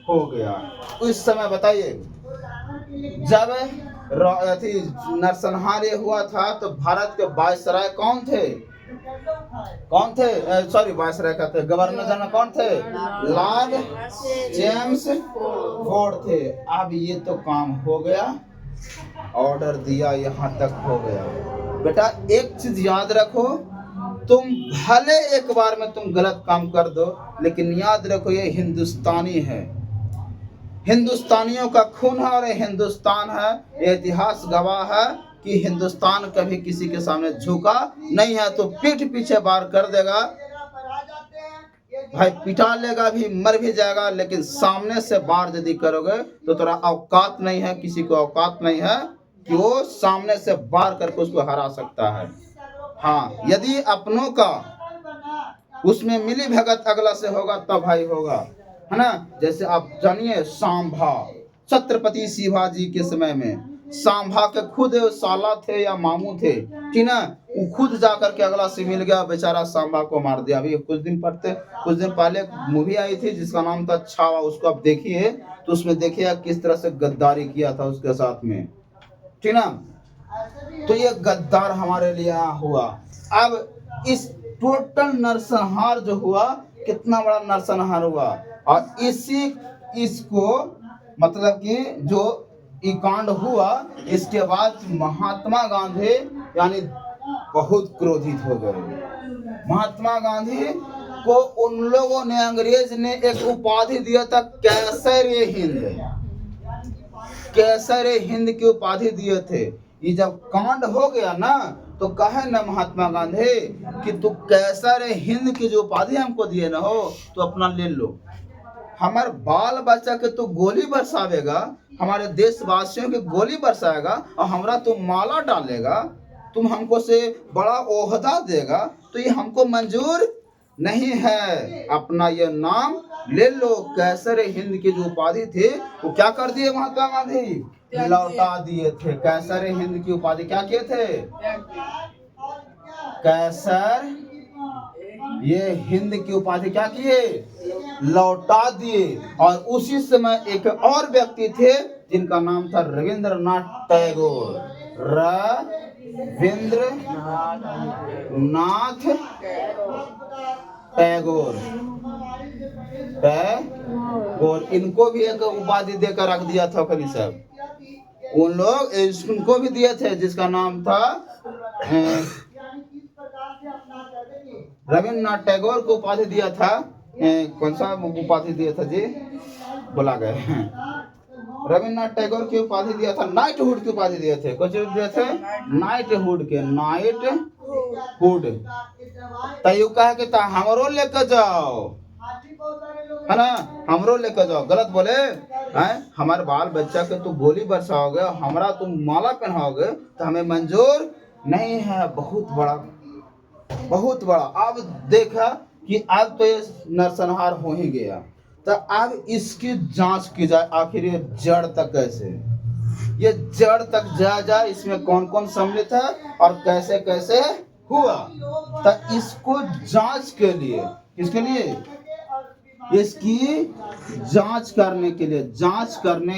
A: हो गया। उस समय बताइए जब नरसंहार हुआ था तो भारत के वायसराय कौन थे? सॉरी वायसराय का थे, गवर्नर जनरल कौन थे? लॉर्ड जेम्स फोर्ड थे। अब ये तो काम हो गया, ऑर्डर दिया यहाँ तक हो गया। बेटा एक चीज याद रखो, तुम भले एक बार में तुम गलत काम कर दो, लेकिन याद रखो ये हिंदुस्तानी है, हिंदुस्तानियों का खून है और हिंदुस्तान है। ये इतिहास गवाह है कि हिंदुस्तान कभी किसी के सामने झुका नहीं है। तो पीठ पीछे वार कर देगा भाई, पिटा लेगा भी, मर भी जाएगा, लेकिन सामने से वार यदि करोगे तो तेरा औकात नहीं है, किसी को औकात नहीं है कि वो सामने से वार करके उसको हरा सकता है। हाँ, यदि अपनों का उसमें मिली भगत अगला से होगा तब भाई होगा, है ना। जैसे आप जानिए सांभा, छत्रपति शिवाजी के समय में सांभा के खुद साला थे या मामू थे, ठीक ना। वो खुद जाकर के अगला से मिल गया, बेचारा सांभा को मार दिया। अभी कुछ दिन पहले मूवी आई थी जिसका नाम था छावा, उसको आप देखिए तो उसमें देखिए किस तरह से गद्दारी किया था उसके साथ में, ठीक ना। तो ये गद्दार हमारे लिए हुआ। अब इस टोटल नरसंहार जो हुआ, कितना बड़ा नरसंहार हुआ। और इसको मतलब कि जो ये कांड हुआ, इसके बाद महात्मा गांधी यानी बहुत क्रोधित हो गए। महात्मा गांधी को उन लोगों ने, अंग्रेज ने एक उपाधि दिया था, कैसर-ए हिंद। कैसर हिंद की उपाधि दिए थे। ये जब कांड हो गया ना, तो कहे न महात्मा गांधी कि तू कैसर हिंद की जो उपाधि हमको दिए ना हो, तो अपना ले लो। हमारे बाल बच्चा के तू गोली बरसावेगा, हमारे देशवासियों के गोली बरसाएगा, और हमरा तू माला डालेगा, तुम हमको से बड़ा ओहदा देगा, तो ये हमको मंजूर नहीं है। अपना ये नाम ले लो। कैसर हिंद की जो उपाधि थी, वो क्या कर दिए महात्मा गांधी? लौटा दिए थे। कैसर हिंद की उपाधि क्या किए थे? कैसर ये हिंद की उपाधि क्या किए? लौटा दिए। और उसी समय एक और व्यक्ति थे जिनका नाम था रविंद्रनाथ टैगोर। रविंद्रनाथ टैगोर। टैगोर इनको भी एक उपाधि देकर रख दिया था कभी सब। उन लोग इनको भी दिए थे, जिसका नाम था रविंद्रनाथ टैगोर को उपाधि दिया था। कौन सा उपाधि दिया था जी? बोला गए। रविंद्रनाथ टैगोर की उपाधि दिया था, नाइटहुड की उपाधि दिए थे। कुछ दिए थे नाइटहुड के, नाइटहुड। तयू कहे कि हमरो लेकर जाओ, है ना, हमरो लेकर जाओ। गलत बोले हैं, हमारे बाल बच्चा के तू गोली बरसाओगे, हमरा तुम माला पहनाओगे, तो हमें मंजूर नहीं है। बहुत बड़ा, बहुत बड़ा। अब देखा कि अब तो ये नरसंहार हो ही गया, तो अब इसकी जांच की जाए, आखिर ये जड़ तक कैसे, ये जड़ तक जाए, इसमें कौन कौन सम्मिलित है और कैसे कैसे हुआ। तो इसको जांच के लिए, किसके लिए? इसकी जांच करने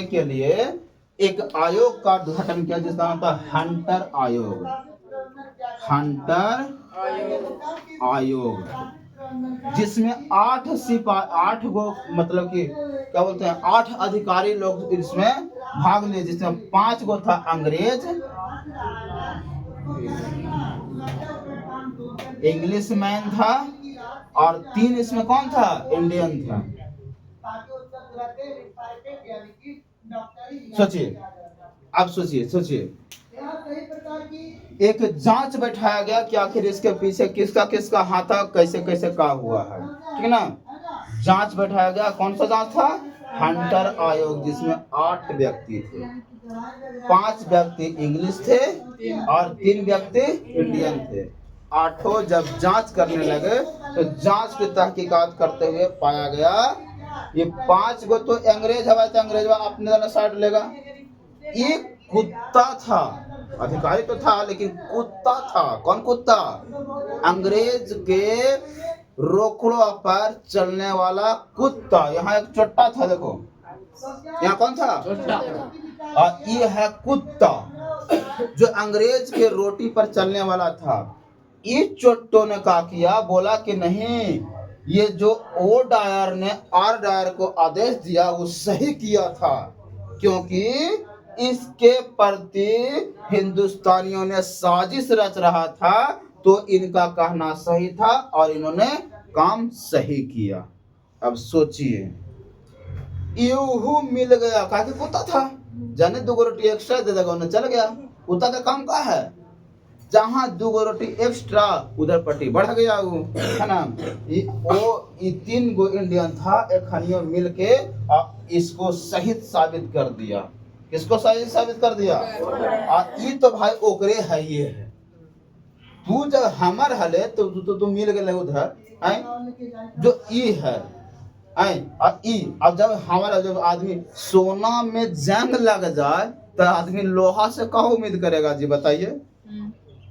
A: के लिए एक आयोग का गठन किया, जिसका नाम था हंटर आयोग। हंटर आयोग, जिसमें 8 गो, मतलब कि क्या बोलते हैं, 8 अधिकारी लोग इसमें भाग लिए, जिसमें 5 गो था अंग्रेज, इंग्लिश मैन था, और 3 इसमें कौन था? इंडियन था। सोचिए, अब सोचिए एक जांच बैठाया गया कि आखिर इसके पीछे किसका किसका हाथ था, कैसे कैसे का हुआ है, ठीक है ना। जांच बैठाया गया। कौन सा जांच था? हंटर आयोग, जिसमें 8 व्यक्ति थे। 5 व्यक्ति इंग्लिश थे और 3 व्यक्ति इंडियन थे। 8 जब जांच करने लगे, तो जांच की तहकीकात करते हुए पाया गया ये 5 गो तो अंग्रेज हवा, तो अंग्रेज अपने साइड लेगा। एक कुत्ता था, अधिकारी तो था लेकिन कुत्ता था। कौन कुत्ता? अंग्रेज के रोकड़ों पर चलने वाला कुत्ता। यहाँ एक चोट्टा था, देखो यहाँ कौन था? और ये है कुत्ता जो अंग्रेज के रोटी पर चलने वाला था। इस चोट्टों ने क्या किया, बोला कि नहीं, ये जो ओ डायर ने आर डायर को आदेश दिया वो सही किया था, क्योंकि इसके प्रति हिंदुस्तानियों ने साजिश रच रहा था, तो इनका कहना सही था और इन्होंने काम सही किया। अब सोचिए, यूं मिल गया, कहा कि कुत्ता था, जाने 2 रोटी एक्स्ट्रा दे देगा, उन्हें चल गया। कुत्ता का काम क्या है? जहाँ 2 रोटी एक्स्ट्रा, उधर पट्टी बढ़ गया, वो है ना। ये 3 गो इंडियन था, एक हनियो मिल के इसको सही साबित कर दिया। किसको सही साबित कर दिया? और ये तो भाई ओकरे है, ये है। तू जब हमर हले तो तू मिल गए उधर, जो ई है, और ई। अब जब आदमी सोना में जंग लग जाए, तो आदमी लोहा से क्या उम्मीद करेगा जी? बताइए।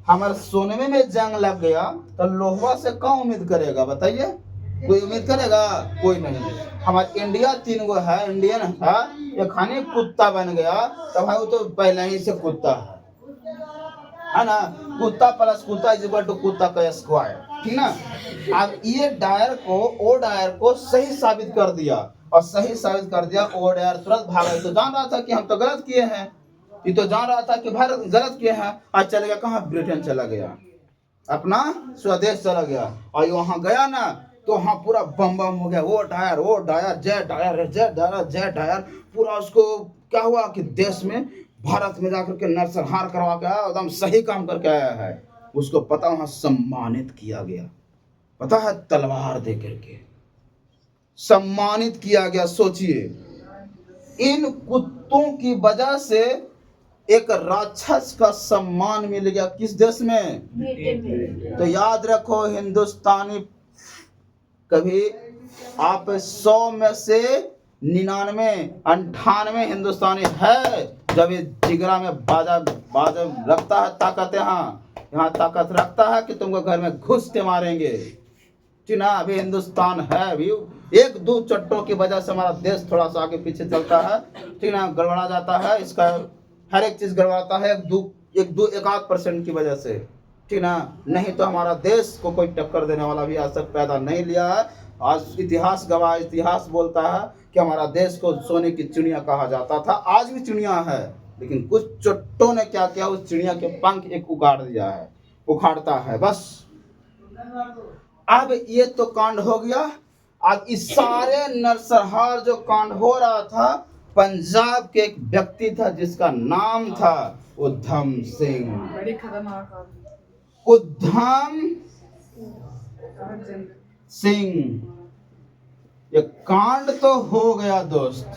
A: हमारे सोने में जंग लग गया, तो लोहा से क्या उम्मीद करेगा? बताइए। कोई उम्मीद करेगा? कोई नहीं। हमारे इंडिया 3 गो है, इंडियन था, एक खाने कुत्ता बन गया, तो भाई वो तो पहले ही से कुत्ता है ना। कुत्ता प्लस कुत्ता इज इक्वल टू कुत्ता का स्क्वायर, ठीक ना। अब ये डायर को, ओ डायर को सही साबित कर दिया। और सही साबित कर दिया। ओ डायर तुरंत भागा। ये तो जान रहा था कि हम तो गलत किए हैं, ये तो जान रहा था कि भारत गलत किए हैं। आज चले गया कहाँ? ब्रिटेन चला गया, अपना स्वदेश चला गया। और वहां गया ना तो वहां पूरा बम बम हो गया। ओ डायर जय डायर जय डायर जय डायर। पूरा उसको क्या हुआ कि देश में, भारत में जाकर के नरसंहार करवा के आया, एकदम सही काम करके आया है। उसको पता, वहां सम्मानित किया गया, पता है, तलवार दे करके सम्मानित किया गया। सोचिए, इन कुत्तों की वजह से एक राक्षस का सम्मान मिल गया। किस देश में? तो याद रखो, हिंदुस्तानी कभी आप 100 में से 99 98 हिंदुस्तानी है जब ये जिगरा में बाजा बाजा रखता है, ताकत यहाँ ताकत रखता है कि तुमको घर में घुस के मारेंगे। ठीक ना? अभी हिंदुस्तान है, अभी एक दो चट्टों की वजह से हमारा देश थोड़ा सा आगे पीछे चलता है। ठीक ना? गड़बड़ा जाता है, इसका हर एक चीज गड़बड़ाता है एक आध % की वजह से। ठीक ना? नहीं तो हमारा देश को कोई टक्कर देने वाला भी आज तक पैदा नहीं लिया है। आज इतिहास गवाह, इतिहास बोलता है कि हमारा देश को सोने की चिड़िया कहा जाता था। आज भी चिड़िया है, लेकिन कुछ चट्टों ने क्या किया, उस चिड़िया के पंख एक उखाड़ दिया है, उखाड़ता है बस। अब ये तो कांड हो गया। अब इस सारे नरसंहार जो कांड हो रहा था, पंजाब के एक व्यक्ति था जिसका नाम था उधम सिंह।
B: बड़ी खतरनाक
A: उधम सिंह। ये कांड तो हो गया दोस्त।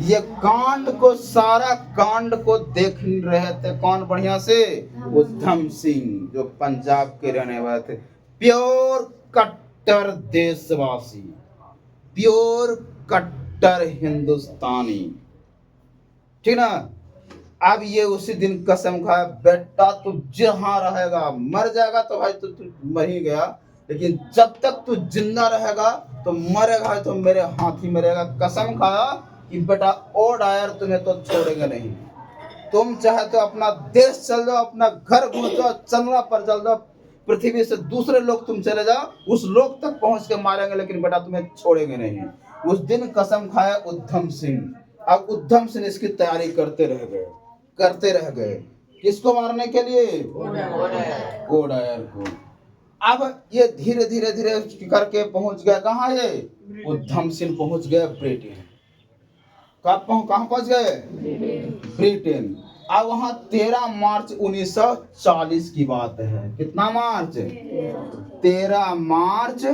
A: ये कांड को, सारा कांड को देख रहे थे कौन बढ़िया से? उधम सिंह, जो पंजाब के रहने वाले थे। प्योर कट्टर देशवासी, प्योर कट्टर हिंदुस्तानी। ठीक ना? अब ये उसी दिन कसम खाया, बेटा तू जहां रहेगा, मर जाएगा तो भाई तू मर ही गया, लेकिन जब तक तू जिंदा रहेगा तो मरेगा तो मेरे हाथ ही मरेगा। कसम खाया कि बेटा ओ डायर तुम्हें तो छोड़ेंगे नहीं। तुम चाहे तो अपना देश चल जाओ, अपना घर घुस जाओ, चंद्रमा पर चल जाओ, पृथ्वी से दूसरे लोग तुम चले जाओ, उस लोक तक पहुंच के मारेंगे, लेकिन बेटा तुम्हें छोड़ेंगे नहीं। उस दिन कसम खाया उधम सिंह। अब उधम सिंह इसकी तैयारी करते रह गए। किसको मारने के लिए? ओ डायर को। अब ये धीरे धीरे करके पहुंच गया कहाँ? ये उधम सिंह पहुंच गया ब्रिटेन। कहाँ पहुंच गए? ब्रिटेन। अब वहां 13 मार्च 1940 की बात है। कितना मार्च? 13 मार्च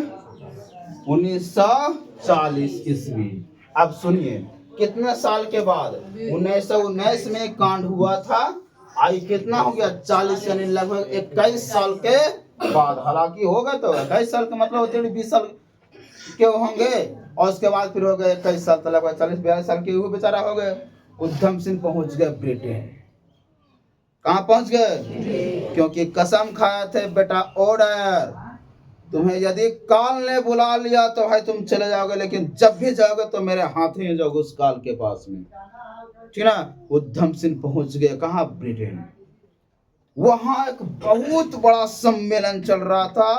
A: 1940 ईस्वी। अब सुनिए, कितने साल के बाद? 1919 में कांड हुआ था। आई कितना हो गया? 40, यानी लगभग 21 साल के बाद। हालांकि हो गए तो 21 साल का मतलब 20 साल के होंगे, और उसके बाद फिर हो गए 21 साल, तो लगभग 40-42 साल के वो बेचारा हो गए। उधम सिंह पहुंच गए ब्रिटेन। कहाँ पहुंच गए? क्योंकि कसम खाया थे, बेटा ओ डायर, तुम्हें यदि काल ने बुला लिया तो भाई तुम चले जाओगे, लेकिन जब भी जाओगे तो मेरे हाथ ही जाओगे उस काल के पास में। ठीक ना? उधम सिंह पहुंच गए कहाँ? ब्रिटेन। वहां एक बहुत बड़ा सम्मेलन चल रहा था।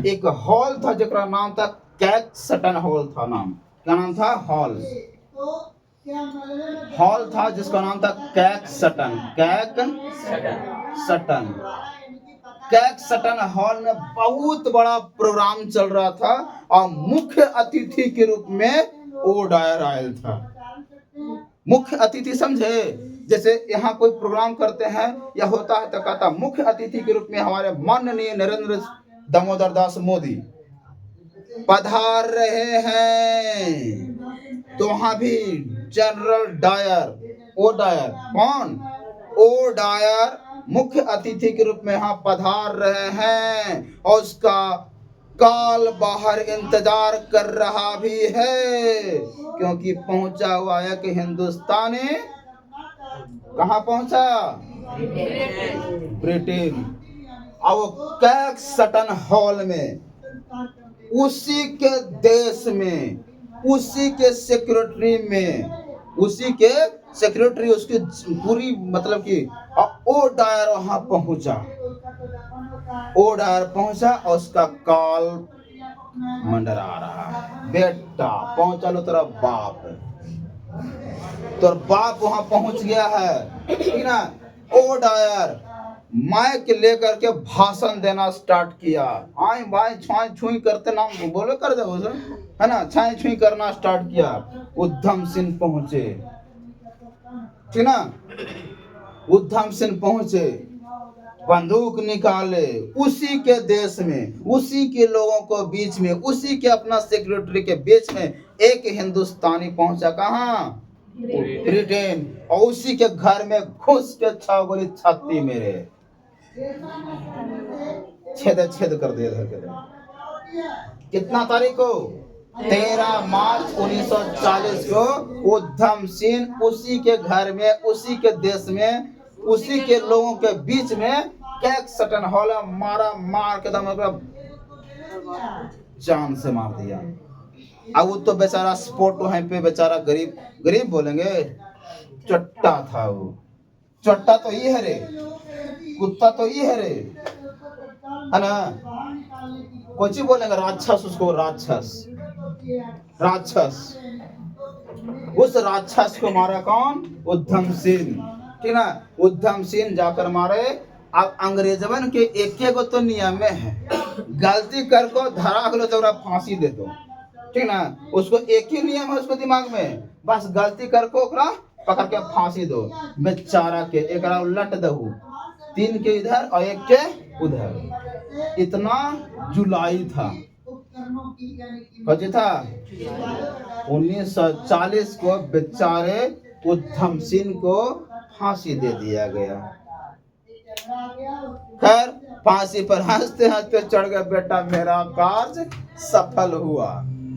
A: एक हॉल था जिसका नाम था कैक्सटन हॉल था। नाम क्या नाम था? हॉल था जिसका नाम था कैक्सटन हॉल में बहुत बड़ा प्रोग्राम चल रहा था, और मुख्य अतिथि के रूप में ओ डायर आया था। मुख्य अतिथि समझे? जैसे यहाँ कोई प्रोग्राम करते हैं या होता है तो कहता मुख्य अतिथि के रूप में हमारे माननीय नरेंद्र दामोदर दास मोदी पधार रहे हैं। तो वहां भी जनरल डायर, ओ डायर, कौन? ओ डायर मुख्य अतिथि के रूप में यहाँ पधार रहे हैं, और उसका काल बाहर इंतजार कर रहा भी है, क्योंकि पहुंचा हुआ है कि हिंदुस्तानी कहाँ पहुंचा? ब्रिटेन। अब वो कैक्सटन हॉल में, उसी के देश में, उसी के सेक्रेटरी में, उसी के सेक्रेटरी, उसकी पूरी मतलब कि ओ डायर वहां पहुंचा। ओ डायर पहुंचा और उसका काल मंडरा रहा है। बेटा पहुंचा लो तेरा बाप, तो बाप वहां पहुंच गया है, ठीक ना। ओ डायर माइक लेकर के भाषण देना स्टार्ट किया। आई बाई छुई छुई करते नाम बोलो कर दे उसे, है ना, छाई छुई करना स्टार्ट किया। उधम सिंह पहुंचे, ठीक ना। उधम सिंह पहुंचे, बंदूक निकाले, उसी के देश में, उसी के लोगों को बीच में, उसी के अपना सेक्रेटरी के बीच में एक हिंदुस्तानी पहुंचा। कहाँ? ब्रिटेन। और उसी के घर में घुस के 6 गोली छाती मेरे छेद छेद कर दिया धर के। कितना तारीख को? 13 मार्च 1940 को उधम सिंह उसी के घर में, उसी के देश में, उसी के लोगों के बीच में कैक सटन हॉल मारा, मार के दम जान से मार दिया। अब वो तो बेचारा स्पॉट वहीं पे बेचारा गरीब, गरीब बोलेंगे, चट्टा था वो। चट्टा तो ये है रे, कुत्ता तो ये है रे, है ना। कुछ ही बोलेंगे राक्षस उसको, राक्षस, राक्षस। उस राक्षस को मारा कौन? उधम सिंह, ठीक ना। उधम सिंह जाकर मारे। अब अंग्रेजवन के एक गो तो नियम में है, गलती कर को धरा गलो तो फांसी दे दो, ठीक ना। उसको एक ही नियम है उसको दिमाग में, बस गलती कर को पकड़ के फांसी दो। बेचारा के एक उलट दहू, 3 के इधर और 1 के उधर। इतना जुलाई था, कौन था? 1940 को बेचारे उधम सिंह को फांसी दे दिया गया। खैर फांसी पर हंसते हंसते चढ़ गए। बेटा मेरा कार्य सफल हुआ।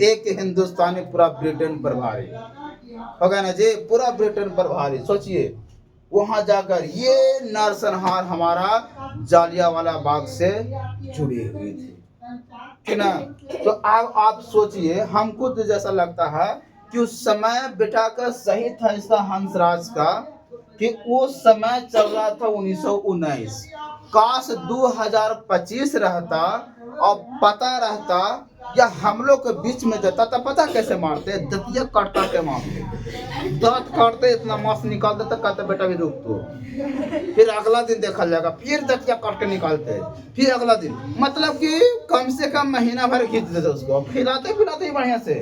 A: एक हिंदुस्तानी पूरा ब्रिटेन पर भारी हो गया ना जी, पूरा ब्रिटेन पर भारी। सोचिए वहां जाकर ये नरसंहार हमारा जालियांवाला बाग से जुड़ी हुई थी, ठीक ना। तो अब आप सोचिए, हमको तो जैसा लगता है कि उस समय बेटा का सही था इसका हंसराज का, कि वो समय चल रहा था 1919। काश 2025 रहता और पता रहता, या हम लोग के बीच में देता तो पता कैसे मारते? दतिया काट काट के मारते, दांत काटते, इतना मांस निकाल देता, कहते बेटा भी रुक तो। फिर अगला दिन देखा जाएगा, फिर दतिया काट के निकालते, फिर अगला दिन, मतलब कि कम से कम महीना भर खींच देते उसको। खिलाते पिलाते ही बढ़िया से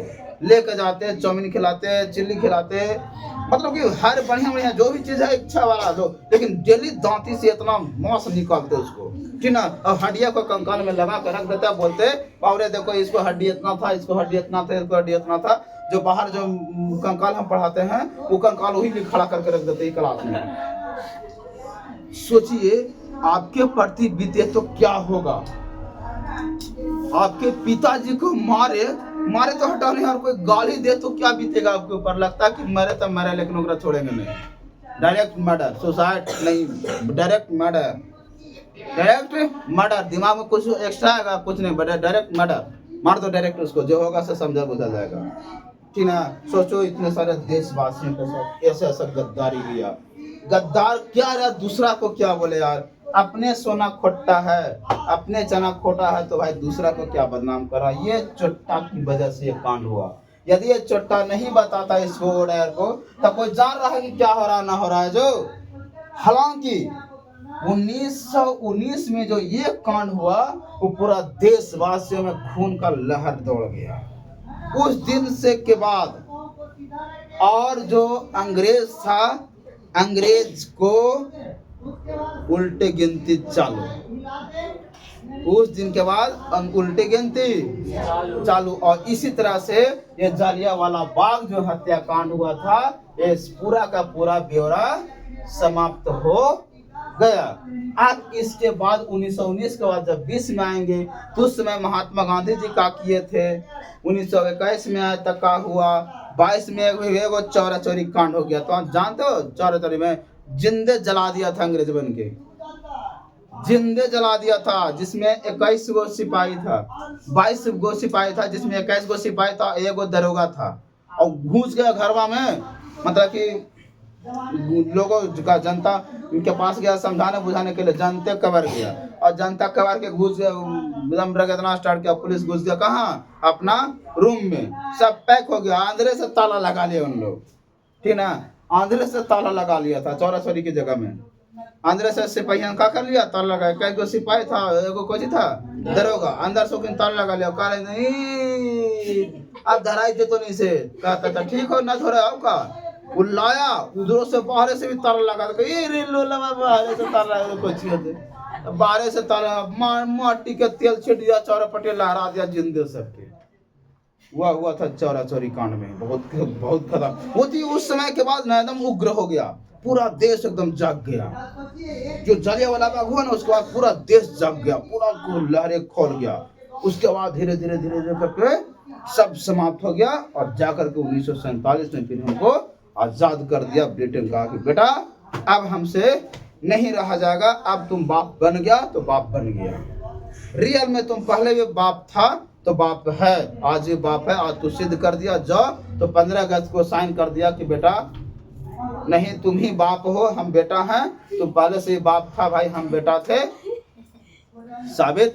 A: लेकर जाते, चाउमीन खिलाते, चिल्ली खिलाते, मतलब कि हर बढ़िया बढ़िया जो भी चीज है इच्छा वाला जो, लेकिन डेली दांती से इतना मांस निकालते उसको, ठीक ना। और हड्डिया को कंकाल में लगा कर रख देता, बोलते पावरे देखो इसको हड्डी इतना था, इसको हड्डी इतना था, इसको हड्डी इतना था। जो बाहर जो कंकाल हम पढ़ाते हैं वो कंकाल वही लिए खड़ा करके रख देते क्लास में। सोचिए आपके प्रति बीते तो क्या होगा। आपके पिताजी को मारे तो हटाने, और कोई गाली दे तो क्या बीतेगा आपके ऊपर। लगता है कि मरे तो मरे, लेकिन उनका छोड़ेंगे नहीं। डायरेक्ट मर्डर, सुसाइड नहीं, डायरेक्ट मर्डर, डायरेक्ट मर्डर। दिमाग में कुछ एक्स्ट्रा आएगा? कुछ नहीं, डायरेक्ट मर्डर, मार दो डायरेक्ट उसको, जो होगा से समझा बुझा जाएगा, ठीक ना। सोचो इतने सारे देशवासियों के साथ ऐसे ऐसा गद्दारी किया। गद्दार क्या यार, दूसरा को क्या बोले यार। अपने सोना खोटा है, अपने चना खोटा है, तो भाई दूसरा को क्या बदनाम करा। ये चोट्टा की वजह से ये कांड हुआ। यदि ये चोट्टा नहीं बताता इसको ओडायर को, तो कोई जान रहा है कि क्या हो रहा ना हो रहा है जो। हालांकि 1919 में जो ये कांड हुआ, वो पूरा देशवासियों में खून का लहर दौड़ गया। उस दिन से के बाद और जो अंग्रेज था, अंग्रेज को उल्टे गिनती चालू। उस दिन के बाद उल्टे गिनती चालू। और इसी तरह से ये जालियांवाला बाग जो हत्याकांड हुआ था, ये पूरा का पूरा ब्यौरा समाप्त हो गया। अब इसके बाद 1919 के बाद जब 20 में आएंगे, तो उस समय महात्मा गांधी जी का किए थे। 1921 में आए तक का हुआ। 22 में एगो चौरा चोरी कांड हो गया। तो आप जानते हो चौरा चोरी में जिंदे जला दिया था अंग्रेज बन के, जिंदे जला दिया था, जिसमें 21 गो सिपाही था, 22 गो सिपाही था, जिसमें 21 गो सिपाही था, एगो दरोगा था। और घुस गया घरवा में, मतलब कि लोगों का जनता उनके पास गया समझाने बुझाने के लिए, जनते कबर गया, और जनता कबर के घुस दम रगड़ना स्टार्ट किया, पुलिस घुस गया कहाँ, अपना रूम में, सब पैक हो गया, अंदर से ताला लगा लिया उन लोग, ठीक ना, अंदर से ताला लगा लिया था चौरा चौरी की जगह में, अंदर से सिपाहियों का कर लिया ताला लगा, कई को सिपाही था, एगो कोची था दरोगा, अंदर से ताला लगा लिया, कह रहे नहीं अब धराई दे तो नहीं से, कहता था ठीक हो ना थोड़ा आओ का, वो लाया उधरों से बाहर से भी ताला लगा, बाहर से ताला कोची होते, बाहर से ताला माटी के तेल छिट दिया, चौरा पटेल लहरा दिया जिंदे सबके, हुआ था चौरा चौरी कांड में, बहुत खतरनाक होती। उस समय के बाद ना एकदम उग्र हो गया, पूरा देश एकदम जाग गया, जो जलियांवाला बाग हुआ ना उसके बाद पूरा देश जाग गया, पूरा लहरें खोल गया, उसके बाद धीरे धीरे करके सब समाप्त हो गया, और जाकर के 1947 में फिर हमको आजाद कर दिया ब्रिटेन, कहा कि बेटा अब हमसे नहीं रहा जाएगा, अब तुम बाप बन गया तो बाप बन गया, रियल में तुम पहले भी बाप था तो बाप है, आज भी बाप है, आज तू सिद्ध कर दिया, जाओ। तो 15 अगस्त को साइन कर दिया कि बेटा नहीं तुम ही बाप हो, हम बेटा हैं, तुम पहले से ही बाप था भाई, हम बेटा थे, साबित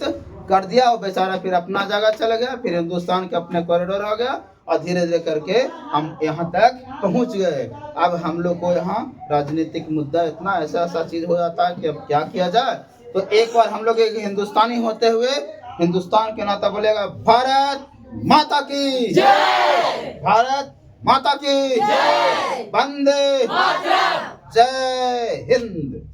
A: कर दिया। और बेचारा फिर अपना जगह चला गया, फिर हिंदुस्तान के अपने कॉरिडोर हो गया, और धीरे धीरे करके हम यहाँ तक पहुँच गए। अब हम लोग को यहाँ राजनीतिक मुद्दा इतना ऐसा चीज हो जाता है कि अब क्या किया जाए। तो एक बार हम लोग एक हिंदुस्तानी होते हुए हिंदुस्तान के नाता बोलेगा भारत माता की जय, भारत माता की जय, वंदे मातरम, जय हिंद।